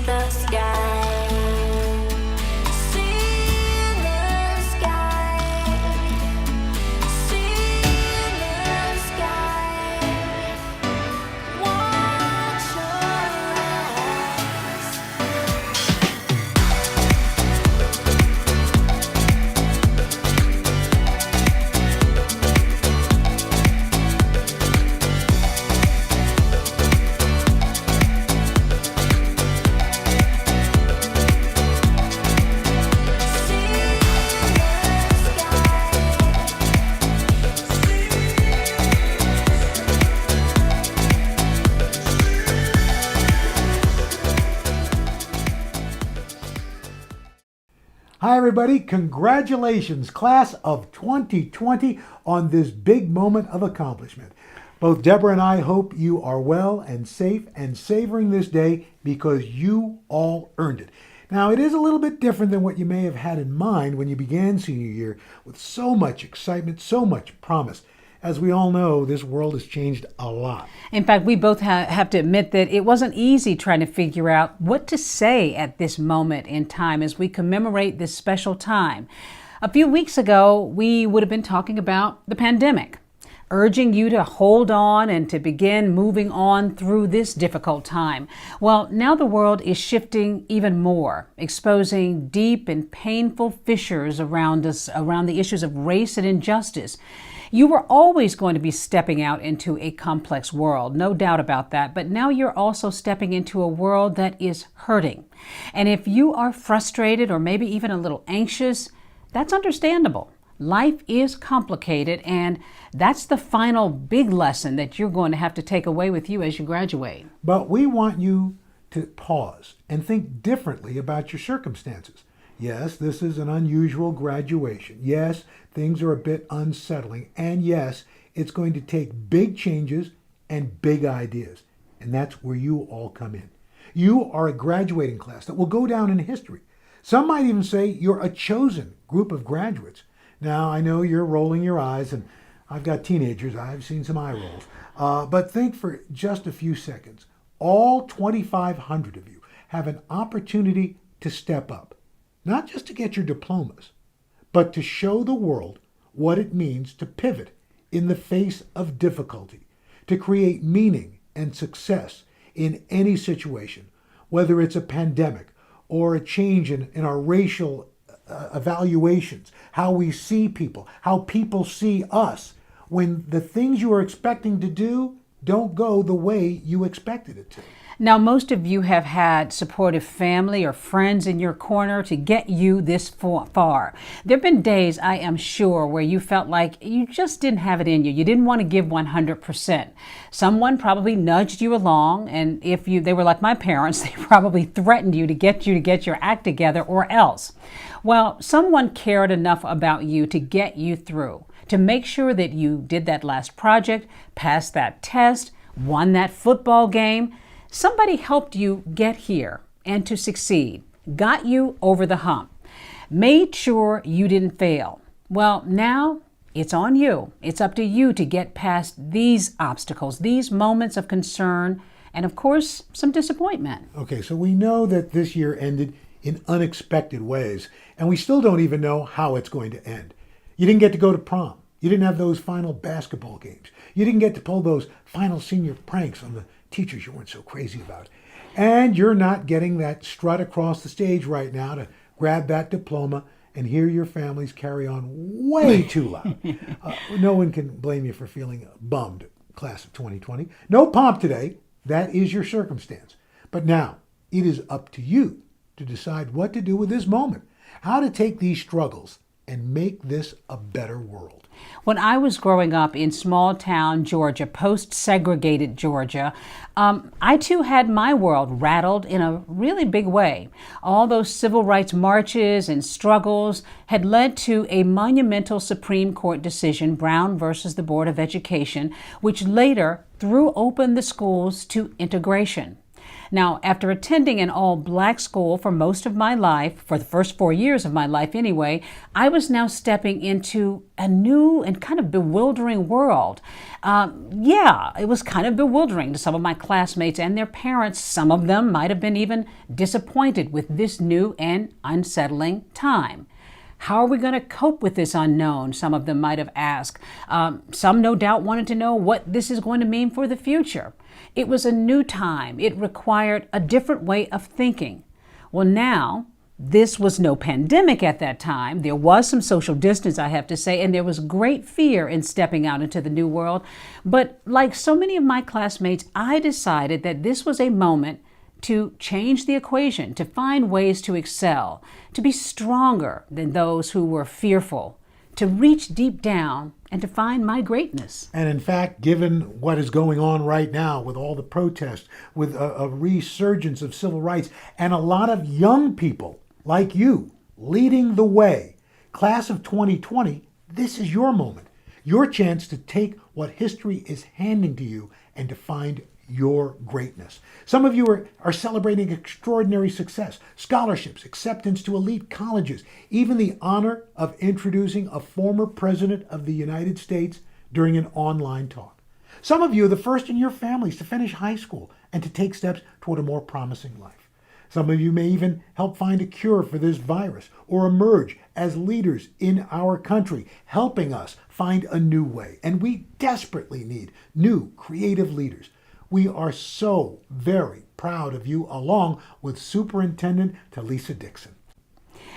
the sky. See the sky. See the sky. Watch your eyes. Hi everybody, congratulations class of 2020 on this big moment of accomplishment. Both Deborah and I hope you are well and safe and savoring this day because you all earned it. Now it is a little bit different than what you may have had in mind when you began senior year with so much excitement, so much promise. As we all know, this world has changed a lot. In fact, we both have to admit that it wasn't easy trying to figure out what to say at this moment in time as we commemorate this special time. A few weeks ago, we would have been talking about the pandemic, urging you to hold on and to begin moving on through this difficult time. Well, now the world is shifting even more, exposing deep and painful fissures around us, around the issues of race and injustice. You were always going to be stepping out into a complex world, no doubt about that, but now you're also stepping into a world that is hurting. And if you are frustrated or maybe even a little anxious, that's understandable. Life is complicated, and that's the final big lesson that you're going to have to take away with you as you graduate. But we want you to pause and think differently about your circumstances. Yes, this is an unusual graduation. Yes, things are a bit unsettling. And yes, it's going to take big changes and big ideas. And that's where you all come in. You are a graduating class that will go down in history. Some might even say you're a chosen group of graduates. Now, I know you're rolling your eyes, and I've got teenagers. I've seen some eye rolls. But think for just a few seconds. All 2,500 of you have an opportunity to step up. Not just to get your diplomas, but to show the world what it means to pivot in the face of difficulty, to create meaning and success in any situation, whether it's a pandemic or a change in our racial evaluations, how we see people, how people see us, when the things you are expecting to do don't go the way you expected it to. Now, most of you have had supportive family or friends in your corner to get you this far. There have been days, I am sure, where you felt like you just didn't have it in you. You didn't want to give 100%. Someone probably nudged you along, and if they were like my parents, they probably threatened you to get your act together or else. Well, someone cared enough about you to get you through, to make sure that you did that last project, passed that test, won that football game. Somebody helped you get here and to succeed, got you over the hump, made sure you didn't fail. Well, now it's on you. It's up to you to get past these obstacles, these moments of concern, and of course, some disappointment. Okay, so we know that this year ended in unexpected ways, and we still don't even know how it's going to end. You didn't get to go to prom. You didn't have those final basketball games. You didn't get to pull those final senior pranks on the teachers you weren't so crazy about. And you're not getting that strut across the stage right now to grab that diploma and hear your families carry on way too loud. No one can blame you for feeling bummed, class of 2020. No pomp today. That is your circumstance. But now, it is up to you to decide what to do with this moment, how to take these struggles and make this a better world. When I was growing up in small town Georgia, post-segregated Georgia, I too had my world rattled in a really big way. All those civil rights marches and struggles had led to a monumental Supreme Court decision, Brown versus the Board of Education, which later threw open the schools to integration. Now, after attending an all-black school for most of my life, for the first 4 years of my life anyway, I was now stepping into a new and kind of bewildering world. It was kind of bewildering to some of my classmates and their parents. Some of them might have been even disappointed with this new and unsettling time. How are we going to cope with this unknown? Some of them might have asked. Some no doubt wanted to know what this is going to mean for the future. It was a new time. It required a different way of thinking. Well, now, this was no pandemic at that time. There was some social distance, I have to say, and there was great fear in stepping out into the new world. But like so many of my classmates, I decided that this was a moment to change the equation, to find ways to excel, to be stronger than those who were fearful, to reach deep down and to find my greatness. And in fact, given what is going on right now with all the protests, with a resurgence of civil rights, and a lot of young people like you leading the way, class of 2020, this is your moment, your chance to take what history is handing to you and to find your greatness. Some of you are celebrating extraordinary success, scholarships, acceptance to elite colleges, even the honor of introducing a former president of the United States during an online talk. Some of you are the first in your families to finish high school and to take steps toward a more promising life. Some of you may even help find a cure for this virus or emerge as leaders in our country, helping us find a new way. And we desperately need new creative leaders. We are so very proud of you, along with Superintendent Talisa Dixon.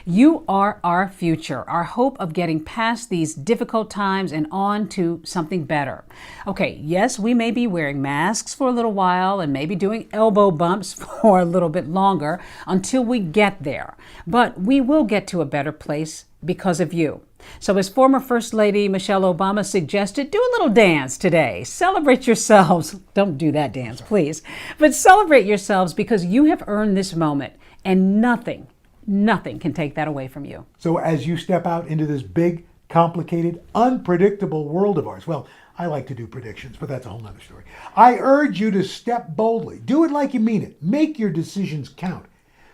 You are our future, our hope of getting past these difficult times and on to something better. Okay, yes, we may be wearing masks for a little while and maybe doing elbow bumps for a little bit longer until we get there. But we will get to a better place because of you. So as former First Lady Michelle Obama suggested, do a little dance today. Celebrate yourselves. Don't do that dance, please. But celebrate yourselves because you have earned this moment and nothing can take that away from you. So as you step out into this big, complicated, unpredictable world of ours, well, I like to do predictions, but that's a whole nother story. I urge you to step boldly. Do it like you mean it. Make your decisions count.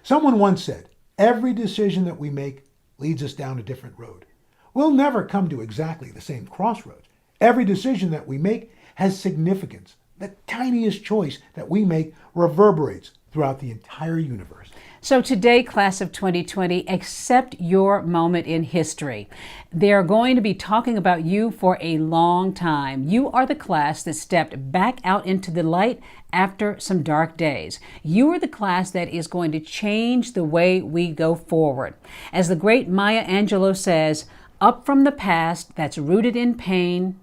Someone once said, every decision that we make leads us down a different road. We'll never come to exactly the same crossroads. Every decision that we make has significance. The tiniest choice that we make reverberates throughout the entire universe. So today, class of 2020, accept your moment in history. They're going to be talking about you for a long time. You are the class that stepped back out into the light after some dark days. You are the class that is going to change the way we go forward. As the great Maya Angelou says, up from the past that's rooted in pain,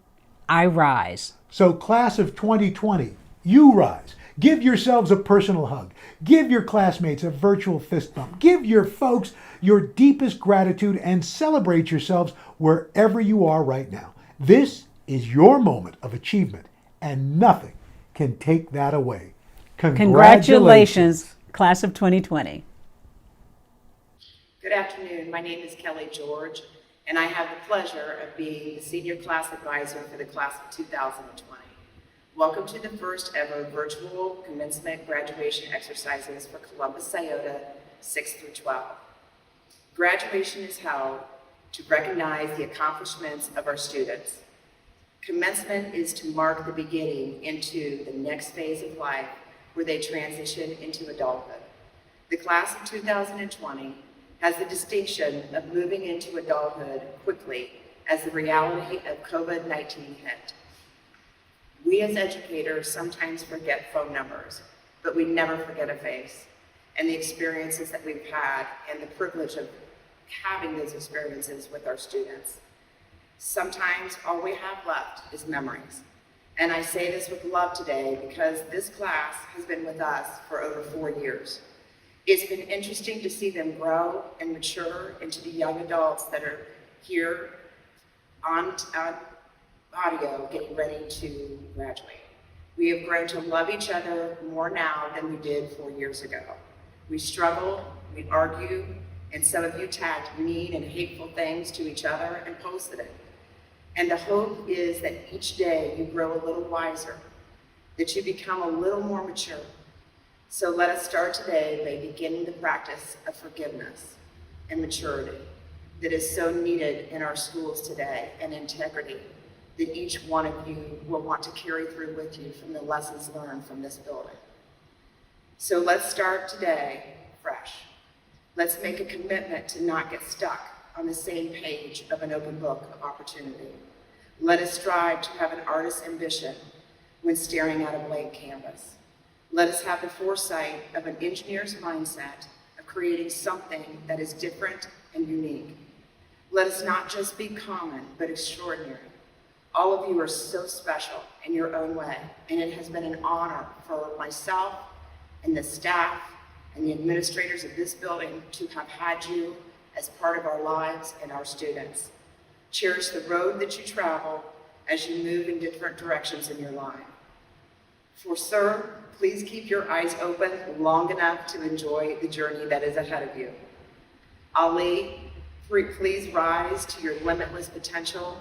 I rise. So class of 2020, you rise. Give yourselves a personal hug. Give your classmates a virtual fist bump. Give your folks your deepest gratitude and celebrate yourselves wherever you are right now. This is your moment of achievement and nothing can take that away. Congratulations, class of 2020. Good afternoon. My name is Kelly George, and I have the pleasure of being the senior class advisor for the class of 2020. Welcome to the first ever virtual commencement graduation exercises for Columbus Scioto 6 through 12. Graduation is held to recognize the accomplishments of our students. Commencement is to mark the beginning into the next phase of life where they transition into adulthood. The class of 2020 has the distinction of moving into adulthood quickly as the reality of COVID-19 hit. We as educators sometimes forget phone numbers, but we never forget a face and the experiences that we've had and the privilege of having those experiences with our students. Sometimes all we have left is memories. And I say this with love today because this class has been with us for over 4 years. It's been interesting to see them grow and mature into the young adults that are here on audio getting ready to graduate. We have grown to love each other more now than we did 4 years ago. We struggle, we argue, and some of you tagged mean and hateful things to each other and posted it. And the hope is that each day you grow a little wiser, that you become a little more mature, So let us start today by beginning the practice of forgiveness and maturity that is so needed in our schools today, and integrity that each one of you will want to carry through with you from the lessons learned from this building. So let's start today fresh. Let's make a commitment to not get stuck on the same page of an open book of opportunity. Let us strive to have an artist's ambition when staring at a blank canvas. Let us have the foresight of an engineer's mindset of creating something that is different and unique. Let us not just be common, but extraordinary. All of you are so special in your own way, and it has been an honor for myself and the staff and the administrators of this building to have had you as part of our lives and our students. Cherish the road that you travel as you move in different directions in your life. For sir, please keep your eyes open long enough to enjoy the journey that is ahead of you. Ali, please rise to your limitless potential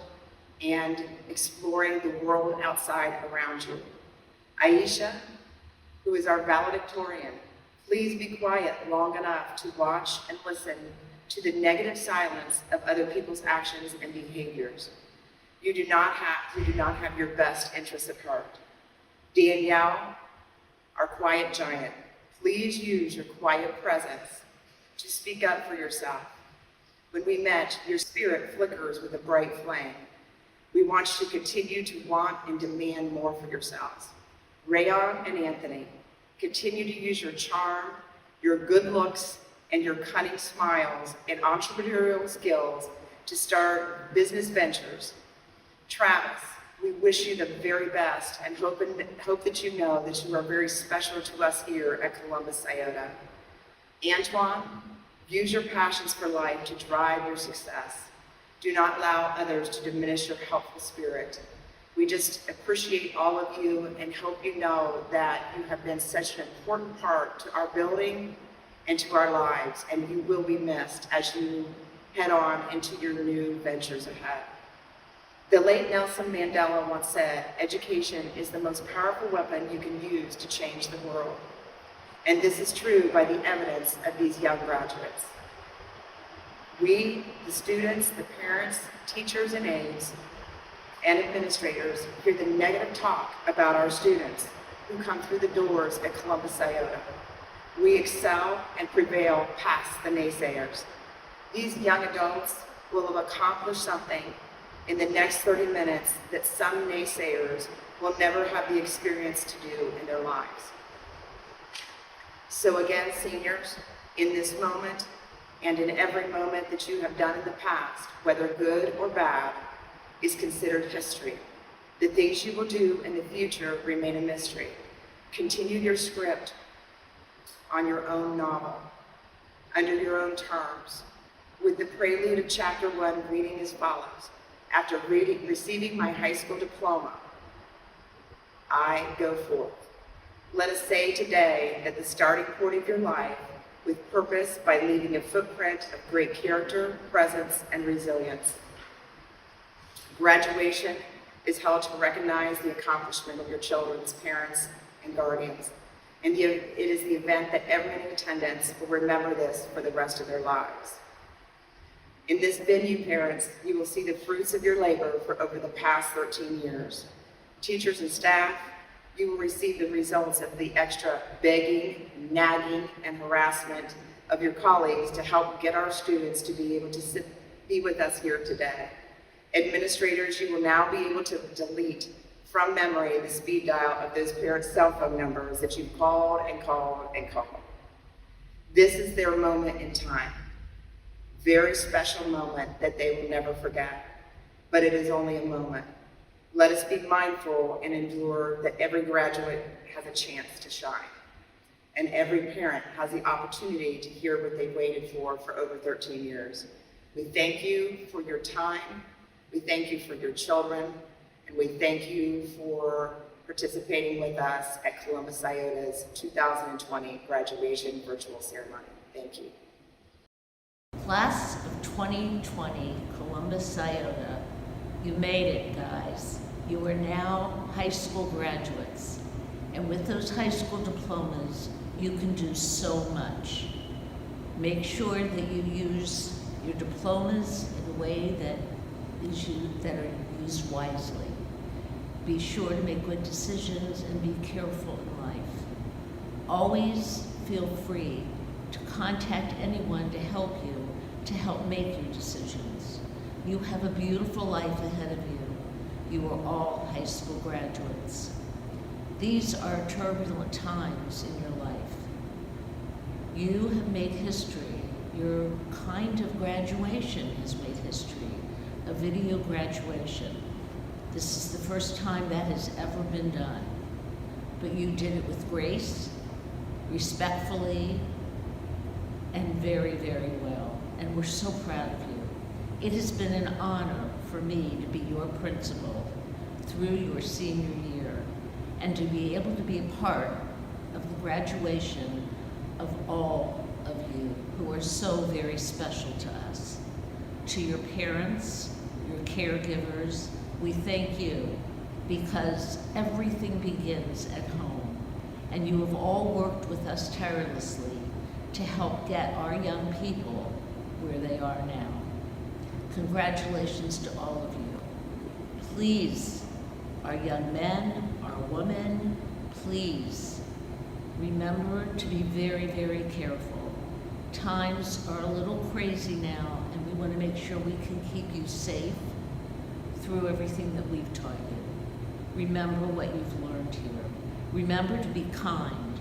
and exploring the world outside around you. Aisha, who is our valedictorian, please be quiet long enough to watch and listen to the negative silence of other people's actions and behaviors. You do not have your best interests at heart. Danielle, our quiet giant, please use your quiet presence to speak up for yourself. When we met, your spirit flickers with a bright flame. We want you to continue to want and demand more for yourselves. Rayon and Anthony, continue to use your charm, your good looks, and your cunning smiles and entrepreneurial skills to start business ventures. Travis, we wish you the very best and hope that you know that you are very special to us here at Columbus Scioto. Antoine, use your passions for life to drive your success. Do not allow others to diminish your helpful spirit. We just appreciate all of you and hope you know that you have been such an important part to our building and to our lives, and you will be missed as you head on into your new ventures ahead. The late Nelson Mandela once said, education is the most powerful weapon you can use to change the world. And this is true by the evidence of these young graduates. We, the students, the parents, teachers and aides, and administrators hear the negative talk about our students who come through the doors at Columbus Scioto. We excel and prevail past the naysayers. These young adults will have accomplished something in the next 30 minutes that some naysayers will never have the experience to do in their lives. So again, seniors, in this moment and in every moment that you have done in the past, whether good or bad, is considered history. The things you will do in the future remain a mystery. Continue your script on your own novel, under your own terms, with the prelude of chapter 1 reading as follows. After receiving my high school diploma, I go forth. Let us say today at the starting point of your life with purpose by leaving a footprint of great character, presence, and resilience. Graduation is held to recognize the accomplishment of your children's parents and guardians. And it is the event that everyone in attendance will remember this for the rest of their lives. In this venue, parents, you will see the fruits of your labor for over the past 13 years. Teachers and staff, you will receive the results of the extra begging, nagging, and harassment of your colleagues to help get our students to be able to be with us here today. Administrators, you will now be able to delete from memory the speed dial of those parents' cell phone numbers that you've called and called and called. This is their moment in time. Very special moment that they will never forget, but it is only a moment. Let us be mindful and endure that every graduate has a chance to shine, and every parent has the opportunity to hear what they waited for over 13 years. We thank you for your time, we thank you for your children, and we thank you for participating with us at Columbus Scioto's 2020 graduation virtual ceremony. Thank you. Class of 2020, Columbus Scioto, you made it, guys. You are now high school graduates. And with those high school diplomas, You can do so much. Make sure that you use your diplomas in a way that are used wisely. Be sure to make good decisions and be careful in life. Always feel free to contact anyone to help make your decisions. You have a beautiful life ahead of you. You are all high school graduates. These are turbulent times in your life. You have made history. Your kind of graduation has made history, a video graduation. This is the first time that has ever been done. But you did it with grace, respectfully, and very, very well. And we're so proud of you. It has been an honor for me to be your principal through your senior year and to be able to be a part of the graduation of all of you who are so very special to us. To your parents, your caregivers, we thank you because everything begins at home, and you have all worked with us tirelessly to help get our young people where they are now. Congratulations to all of you. Please, our young men, our women, please remember to be very, very careful. Times are a little crazy now, and we want to make sure we can keep you safe through everything that we've taught you. Remember what you've learned here. Remember to be kind.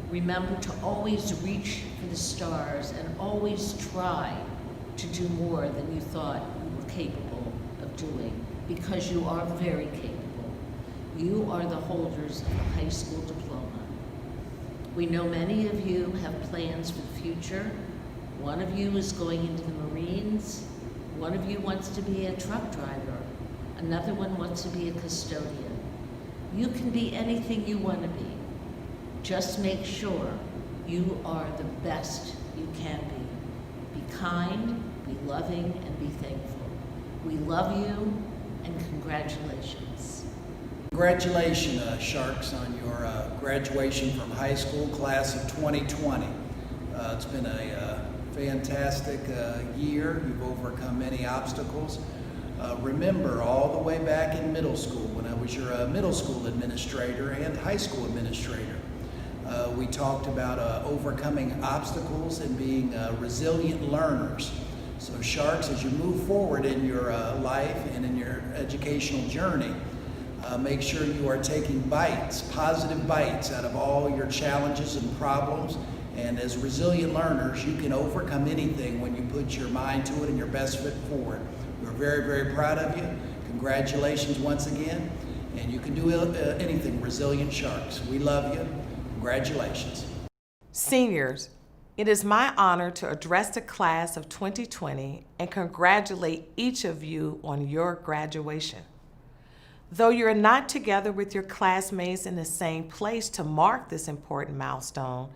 Remember to always reach for the stars and always try to do more than you thought you were capable of doing, because you are very capable. You are the holders of a high school diploma. We know many of you have plans for the future. One of you is going into the Marines. One of you wants to be a truck driver. Another one wants to be a custodian. You can be anything you want to be. Just make sure you are the best you can be. Be kind, be loving, and be thankful. We love you, and congratulations. Congratulations, Sharks, on your graduation from high school, class of 2020. It's been a fantastic year. You've overcome many obstacles. Remember, all the way back in middle school, when I was your middle school administrator and high school administrator, we talked about overcoming obstacles and being resilient learners. So Sharks, as you move forward in your life and in your educational journey, make sure you are taking bites, positive bites out of all your challenges and problems. And as resilient learners, you can overcome anything when you put your mind to it and your best foot forward. We're very, very proud of you. Congratulations once again. And you can do anything, resilient Sharks. We love you. Congratulations. Seniors, it is my honor to address the class of 2020 and congratulate each of you on your graduation. Though you're not together with your classmates in the same place to mark this important milestone,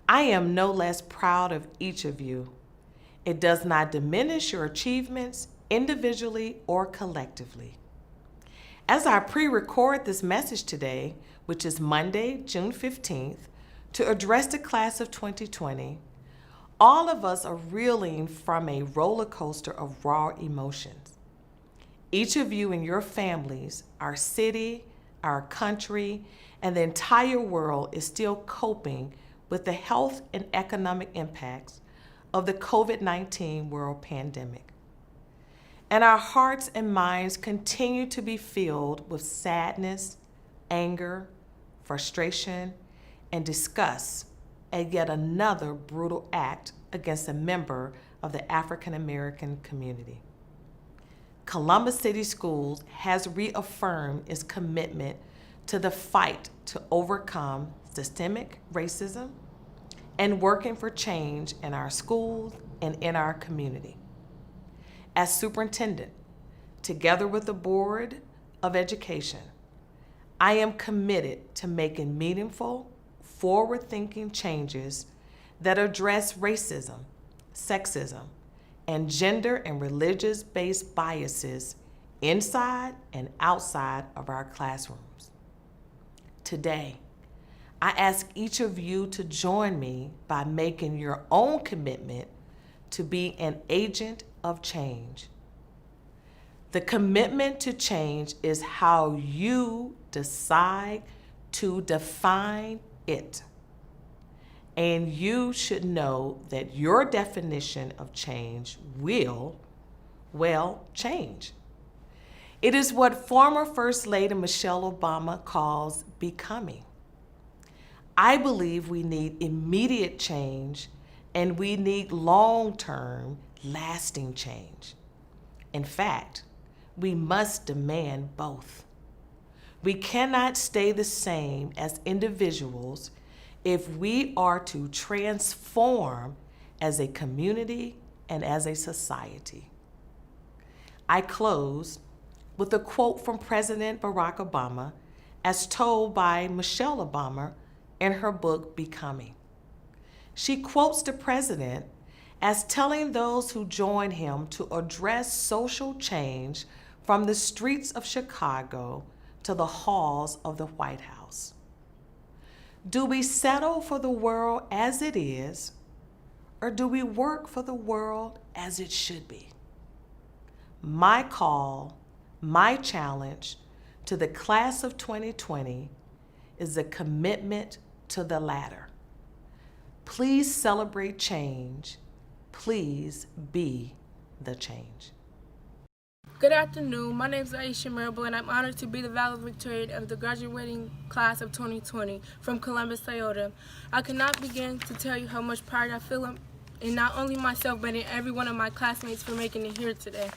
I am no less proud of each of you. It does not diminish your achievements individually or collectively. As I pre-record this message today, which is Monday, June 15th, to address the class of 2020, all of us are reeling from a roller coaster of raw emotions. Each of you and your families, our city, our country, and the entire world is still coping with the health and economic impacts of the COVID-19 world pandemic. And our hearts and minds continue to be filled with sadness, anger, frustration, and disgust at yet another brutal act against a member of the African American community. Columbus City Schools has reaffirmed its commitment to the fight to overcome systemic racism and working for change in our schools and in our community. As superintendent, together with the Board of Education, I am committed to making meaningful, forward-thinking changes that address racism, sexism, and gender and religious-based biases inside and outside of our classrooms. Today, I ask each of you to join me by making your own commitment to be an agent of change. The commitment to change is how you decide to define it. And you should know that your definition of change will, well, change. It is what former First Lady Michelle Obama calls becoming. I believe we need immediate change and we need long-term, lasting change. In fact, we must demand both. We cannot stay the same as individuals if we are to transform as a community and as a society. I close with a quote from President Barack Obama as told by Michelle Obama in her book, Becoming. She quotes the president as telling those who join him to address social change from the streets of Chicago to the halls of the White House. Do we settle for the world as it is, or do we work for the world as it should be? My call, my challenge to the class of 2020 is a commitment to the latter. Please celebrate change. Please be the change. Good afternoon. My name is Aisha Marable, and I'm honored to be the valedictorian of the graduating class of 2020 from Columbus, Scioto. I cannot begin to tell you how much pride I feel in not only myself, but in every one of my classmates for making it here today.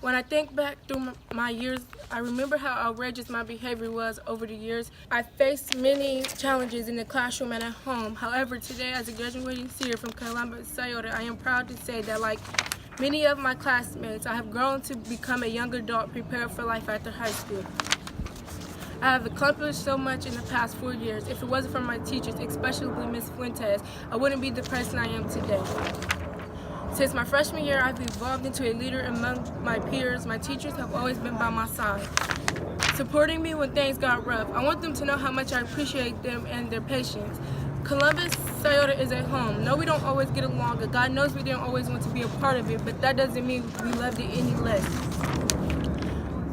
When I think back through my years, I remember how outrageous my behavior was over the years. I faced many challenges in the classroom and at home. However, today, as a graduating senior from Columbus, Scioto, I am proud to say that, like many of my classmates, I have grown to become a young adult prepared for life after high school. I have accomplished so much in the past 4 years. If it wasn't for my teachers, especially Ms. Fuentes, I wouldn't be the person I am today. Since my freshman year, I've evolved into a leader among my peers. My teachers have always been by my side, supporting me when things got rough. I want them to know how much I appreciate them and their patience. Columbus, Scioto is a home. No, we don't always get along, and God knows we didn't always want to be a part of it, but that doesn't mean we loved it any less.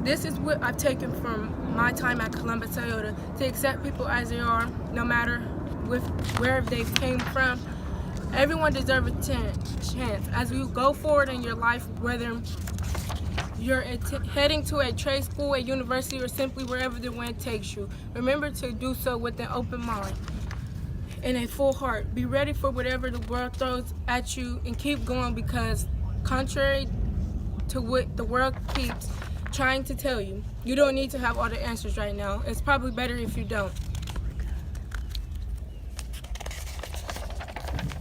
This is what I've taken from my time at Columbus, Scioto, to accept people as they are, no matter where they came from. Everyone deserves a chance. As you go forward in your life, whether you're heading to a trade school, a university, or simply wherever the wind takes you, remember to do so with an open mind and a full heart. Be ready for whatever the world throws at you and keep going, because contrary to what the world keeps trying to tell you, you don't need to have all the answers right now. It's probably better if you don't.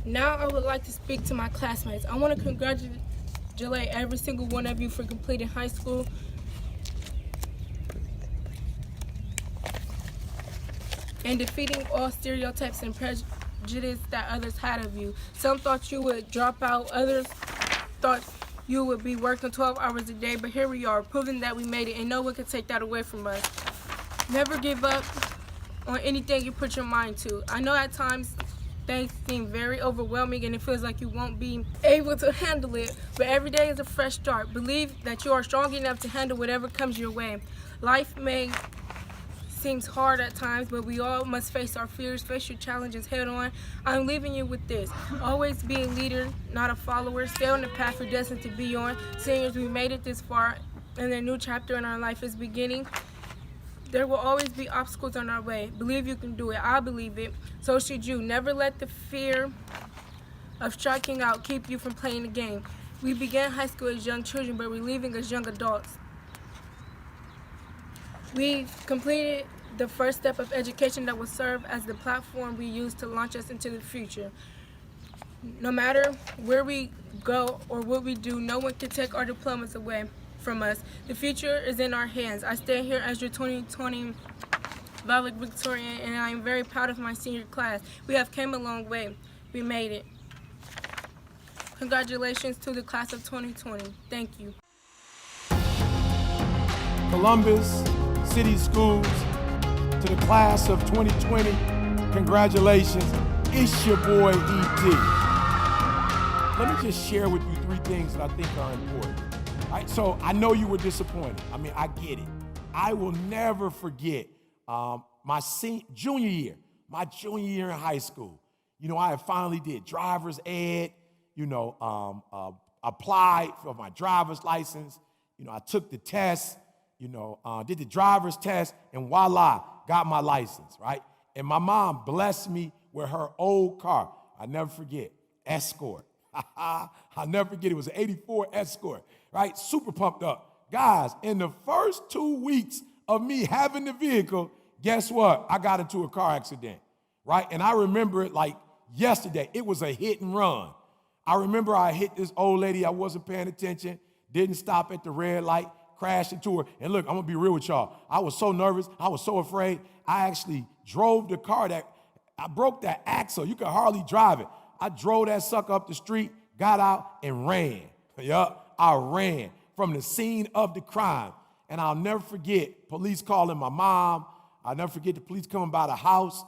Now I would like to speak to my classmates. I want to congratulate every single one of you for completing high school. And defeating all stereotypes and prejudice that others had of you. Some thought you would drop out, others thought you would be working 12 hours a day, but here we are, proving that we made it, and no one can take that away from us. Never give up on anything you put your mind to. I know at times things seem very overwhelming and it feels like you won't be able to handle it, but every day is a fresh start. Believe that you are strong enough to handle whatever comes your way. Life may seem hard at times, but we all must face our fears, face your challenges head on. I'm leaving you with this. Always be a leader, not a follower. Stay on the path you're destined to be on. Seniors, we made it this far, and a new chapter in our life is beginning. There will always be obstacles on our way. Believe you can do it. I believe it. So should you. Never let the fear of striking out keep you from playing the game. We began high school as young children, but we're leaving as young adults. We've completed the first step of education that will serve as the platform we use to launch us into the future. No matter where we go or what we do, no one can take our diplomas away from us. The future is in our hands. I stand here as your 2020 valedictorian, and I am very proud of my senior class. We have came a long way. We made it. Congratulations to the class of 2020. Thank you. Columbus City Schools, to the class of 2020, Congratulations. It's your boy, E.T. Let me just share with you 3 things that I think are important. All right, so I know you were disappointed. I mean, I get it. I will never forget my junior year in high school. You know, I had finally did driver's ed, applied for my driver's license. You know, I took the test, did the driver's test, and voila, got my license, right? And my mom blessed me with her old car. I never forget, Escort. I'll never forget, it was an 84 Escort, right? Super pumped up. Guys, in the first 2 weeks of me having the vehicle, guess what? I got into a car accident, right? And I remember it like yesterday. It was a hit and run. I remember I hit this old lady. I wasn't paying attention, didn't stop at the red light, crashed into her. And look, I'm gonna be real with y'all. I was so nervous. I was so afraid. I actually drove the car I broke that axle. You could hardly drive it. I drove that sucker up the street, got out, and ran. Yup, I ran from the scene of the crime. And I'll never forget police calling my mom. I'll never forget the police coming by the house.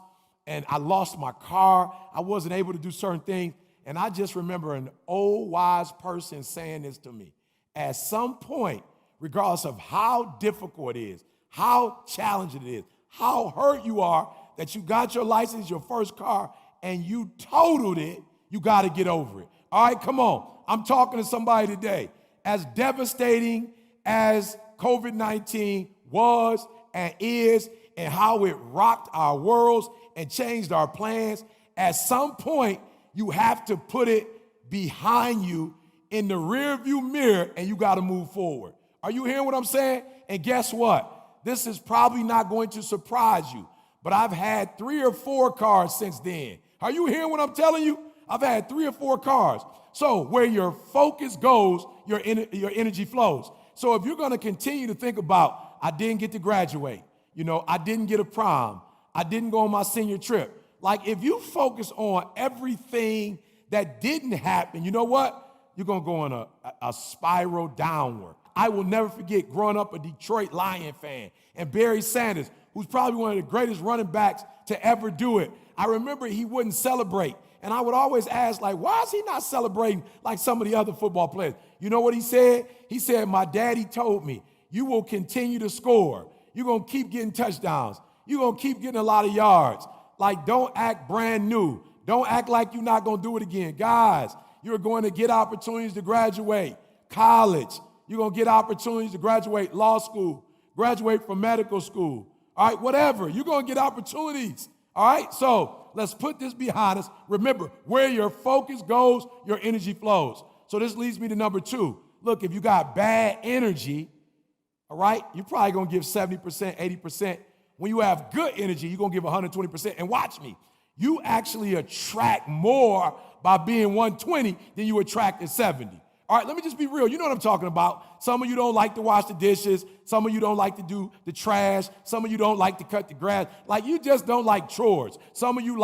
And I lost my car. I wasn't able to do certain things. And I just remember an old wise person saying this to me. At some point, regardless of how difficult it is, how challenging it is, how hurt you are that you got your license, your first car, and you totaled it, you got to get over it. All right, come on. I'm talking to somebody today. As devastating as COVID-19 was and is, and how it rocked our worlds and changed our plans, at some point, you have to put it behind you in the rearview mirror, and you got to move forward. Are you hearing what I'm saying? And guess what? This is probably not going to surprise you, but I've had 3 or 4 cars since then. Are you hearing what I'm telling you? I've had 3 or 4 cars. So where your focus goes, your energy flows. So if you're going to continue to think about, I didn't get to graduate, I didn't get a prom, I didn't go on my senior trip. Like if you focus on everything that didn't happen, you know what? You're going to go on a spiral downward. I will never forget growing up a Detroit Lion fan and Barry Sanders, who's probably one of the greatest running backs to ever do it. I remember he wouldn't celebrate. And I would always ask, like, why is he not celebrating like some of the other football players? You know what he said? He said, my daddy told me, you will continue to score. You're going to keep getting touchdowns. You're going to keep getting a lot of yards. Like, don't act brand new. Don't act like you're not going to do it again. Guys, you're going to get opportunities to graduate college. You're going to get opportunities to graduate law school, graduate from medical school. All right, whatever. You're going to get opportunities. All right, so let's put this behind us. Remember, where your focus goes, your energy flows. So this leads me to number 2. Look, if you got bad energy, all right, you're probably going to give 70%, 80%. When you have good energy, you're going to give 120%. And watch me. You actually attract more by being 120 than you attract at 70. All right, let me just be real. You know what I'm talking about. Some of you don't like to wash the dishes. Some of you don't like to do the trash. Some of you don't like to cut the grass. Like you just don't like chores. Some of you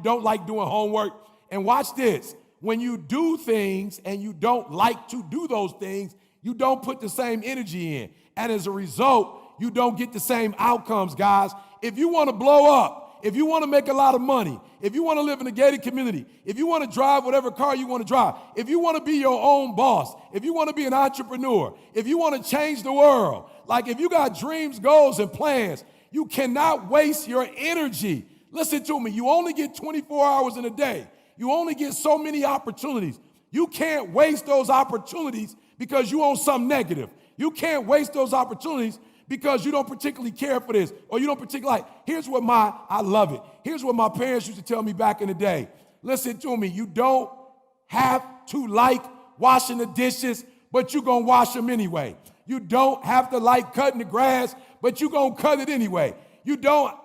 don't like doing homework. And watch this. When you do things and you don't like to do those things, you don't put the same energy in. And as a result, you don't get the same outcomes, guys. If you want to blow up, if you want to make a lot of money, if you want to live in a gated community, if you want to drive whatever car you want to drive, if you want to be your own boss, if you want to be an entrepreneur, if you want to change the world, like if you got dreams, goals, and plans, you cannot waste your energy. Listen to me. You only get 24 hours in a day. You only get so many opportunities. You can't waste those opportunities because you own something negative. You can't waste those opportunities because you don't particularly care for this or you don't particularly like. I love it. Here's what my parents used to tell me back in the day. Listen to me. You don't have to like washing the dishes, but you're going to wash them anyway. You don't have to like cutting the grass, but you're going to cut it anyway. You don't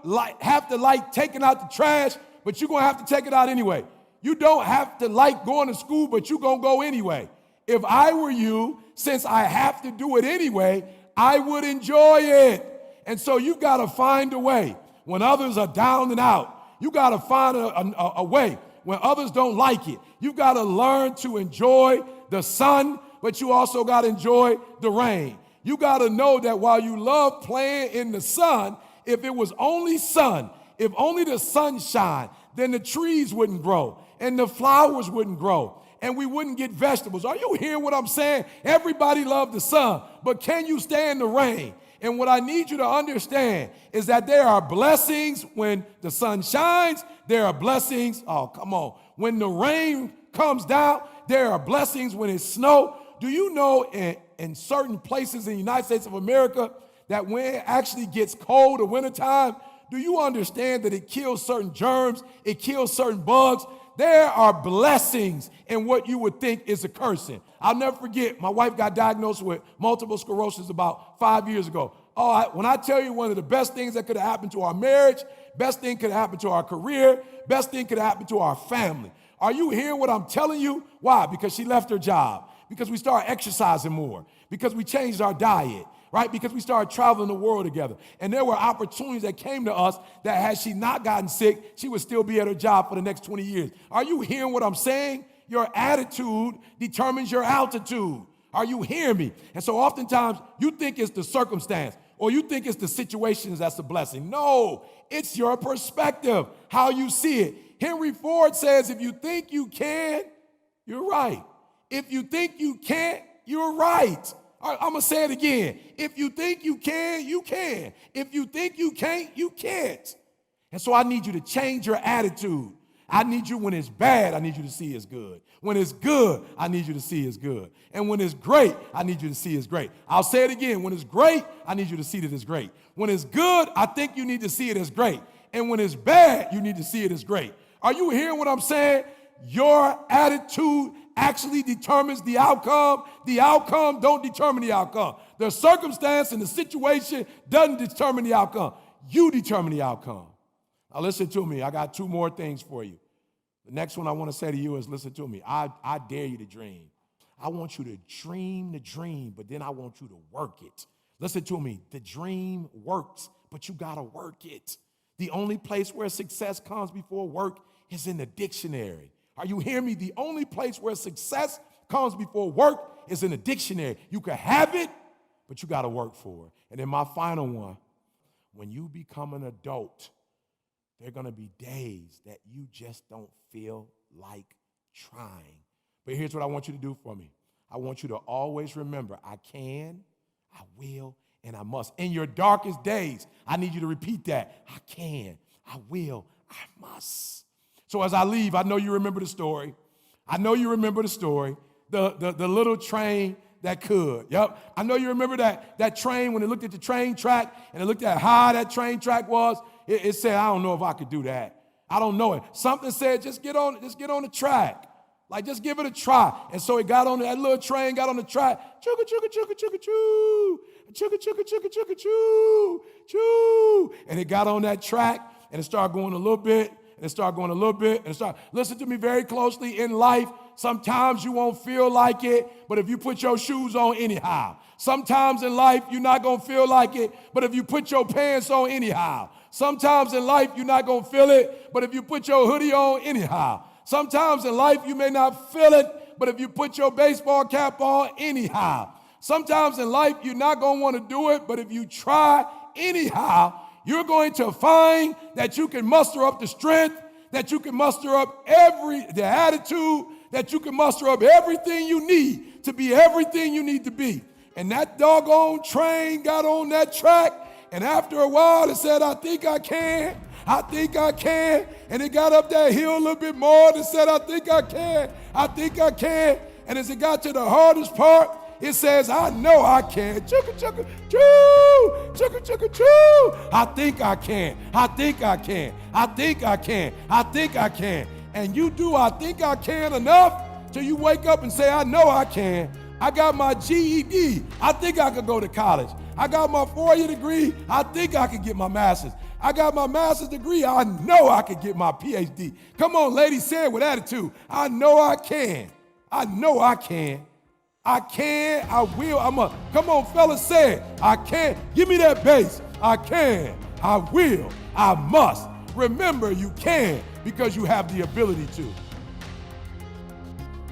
have to like taking out the trash, but you're going to have to take it out anyway. You don't have to like going to school, but you're going to go anyway. If I were you, since I have to do it anyway, I would enjoy it. And so you got to find a way. When others are down and out, you got to find a way. When others don't like it, you got to learn to enjoy the sun, but you also got to enjoy the rain. You got to know that while you love playing in the sun, if it was only sun If only the sun shined, then the trees wouldn't grow and the flowers wouldn't grow and we wouldn't get vegetables. Are you hearing what I'm saying? Everybody loves the sun, but can you stand the rain? And what I need you to understand is that there are blessings when the sun shines. There are blessings, oh, come on, when the rain comes down. There are blessings when it's snow. Do you know in certain places in the United States of America that when it actually gets cold or wintertime, do you understand that it kills certain germs? It kills certain bugs. There are blessings in what you would think is a cursing. I'll never forget, my wife got diagnosed with multiple sclerosis about 5 years ago. When I tell you one of the best things that could have happened to our marriage, best thing could have happened to our career, best thing could have happened to our family. Are you hearing what I'm telling you? Why? Because she left her job, because we started exercising more, because we changed our diet, right? Because we started traveling the world together. And there were opportunities that came to us that had she not gotten sick, she would still be at her job for the next 20 years. Are you hearing what I'm saying? Your attitude determines your altitude. Are you hearing me? And so oftentimes you think it's the circumstance or you think it's the situations that's a blessing. No, it's your perspective, how you see it. Henry Ford says, if you think you can, you're right. If you think you can't, you're right. I'm going to say it again. If you think you can, you can. If you think you can't, you can't. And so I need you to change your attitude. I need you, when it's bad, I need you to see it's good. When it's good, I need you to see it's good. And when it's great, I need you to see it's great. I'll say it again. When it's great, I need you to see that it's great. When it's good, I think you need to see it as great. And when it's bad, you need to see it as great. Are you hearing what I'm saying? Your attitude actually determines the outcome. The outcome don't determine the outcome. The circumstance and the situation doesn't determine the outcome. You determine the outcome. Now listen to me. I got two more things for you. The next one I want to say to you is, listen to me. I dare you to dream. I want you to dream the dream, but then I want you to work it. Listen to me. The dream works, but you got to work it. The only place where success comes before work is in the dictionary. Are you hearing me? The only place where success comes before work is in the dictionary. You can have it, but you got to work for it. And then my final one, when you become an adult, there are going to be days that you just don't feel like trying. But here's what I want you to do for me. I want you to always remember, I can, I will, and I must. In your darkest days, I need you to repeat that. I can, I will, I must. So as I leave, I know you remember the story. I know you remember the story. The little train that could. Yep. I know you remember that train when it looked at the train track and it looked at how high that train track was. It said, I don't know if I could do that. I don't know it. Something said, just get on the track. Like, just give it a try. And so it got on that little train, got on the track. Chugga, chugga, chugga, chugga, choo. Chugga, chugga, chugga, chugga, choo. Choo. And it got on that track and it started going a little bit. And start going a little bit and start. Listen to me very closely. In life, sometimes you won't feel like it, but if you put your shoes on anyhow. Sometimes in life, you're not going to feel like it, but if you put your pants on anyhow. Sometimes in life, you're not going to feel it, but if you put your hoodie on anyhow. Sometimes in life, you may not feel it, but if you put your baseball cap on anyhow. Sometimes in life, you're not going to want to do it, but if you try anyhow, you're going to find that you can muster up the strength, that you can muster up the attitude, that you can muster up everything you need to be everything you need to be. And that doggone train got on that track, and after a while it said, I think I can, I think I can. And it got up that hill a little bit more and it said, I think I can, I think I can. And as it got to the hardest part, it says, I know I can. Chugga, chugga, choo. Chugga, chugga, choo. I think I can. I think I can. I think I can. I think I can. And you do I think I can enough till you wake up and say, I know I can. I got my GED. I think I could go to college. I got my 4-year degree. I think I could get my master's. I got my master's degree. I know I could get my PhD. Come on, ladies, say it with attitude. I know I can. I know I can. I can, I will, come on, fellas, say it. I can. Give me that bass. I can, I will, I must. Remember, you can because you have the ability to.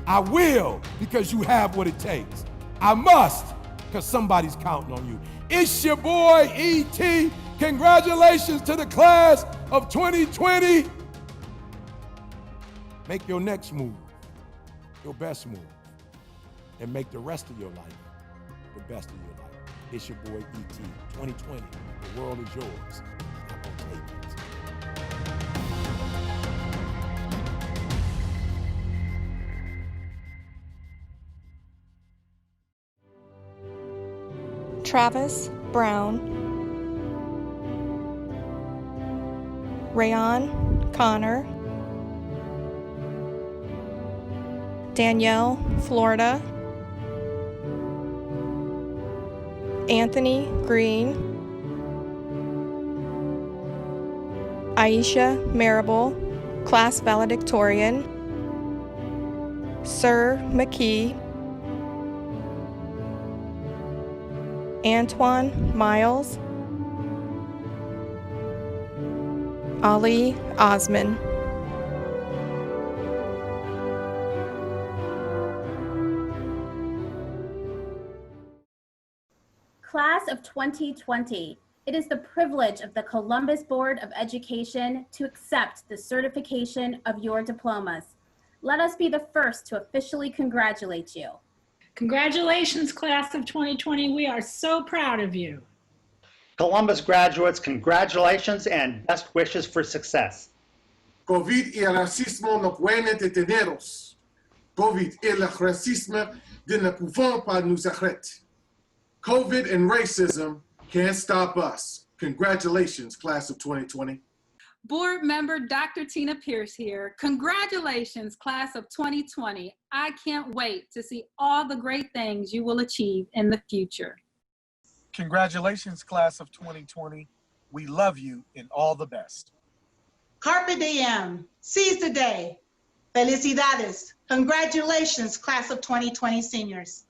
I will because you have what it takes. I must because somebody's counting on you. It's your boy, E.T. Congratulations to the class of 2020. Make your next move your best move, and make the rest of your life the best of your life. It's your boy E.T. 2020. The world is yours. I'm gonna take it. Travis Brown, Rayon Connor, Danielle Florida, Anthony Green, Aisha Marable, class valedictorian, Sir McKee, Antoine Miles, Ali Osman. Class of 2020, it is the privilege of the Columbus Board of Education to accept the certification of your diplomas. Let us be the first to officially congratulate you. Congratulations, class of 2020. We are so proud of you. Columbus graduates, congratulations and best wishes for success. COVID y el racismo no pueden detenernos. COVID y el racismo ne pouvons pas nous arrêter. COVID and racism can't stop us. Congratulations, class of 2020. Board member Dr. Tina Pierce here. Congratulations, class of 2020. I can't wait to see all the great things you will achieve in the future. Congratulations, class of 2020. We love you and all the best. Carpe diem. Seize the day. Felicidades. Congratulations, class of 2020 seniors.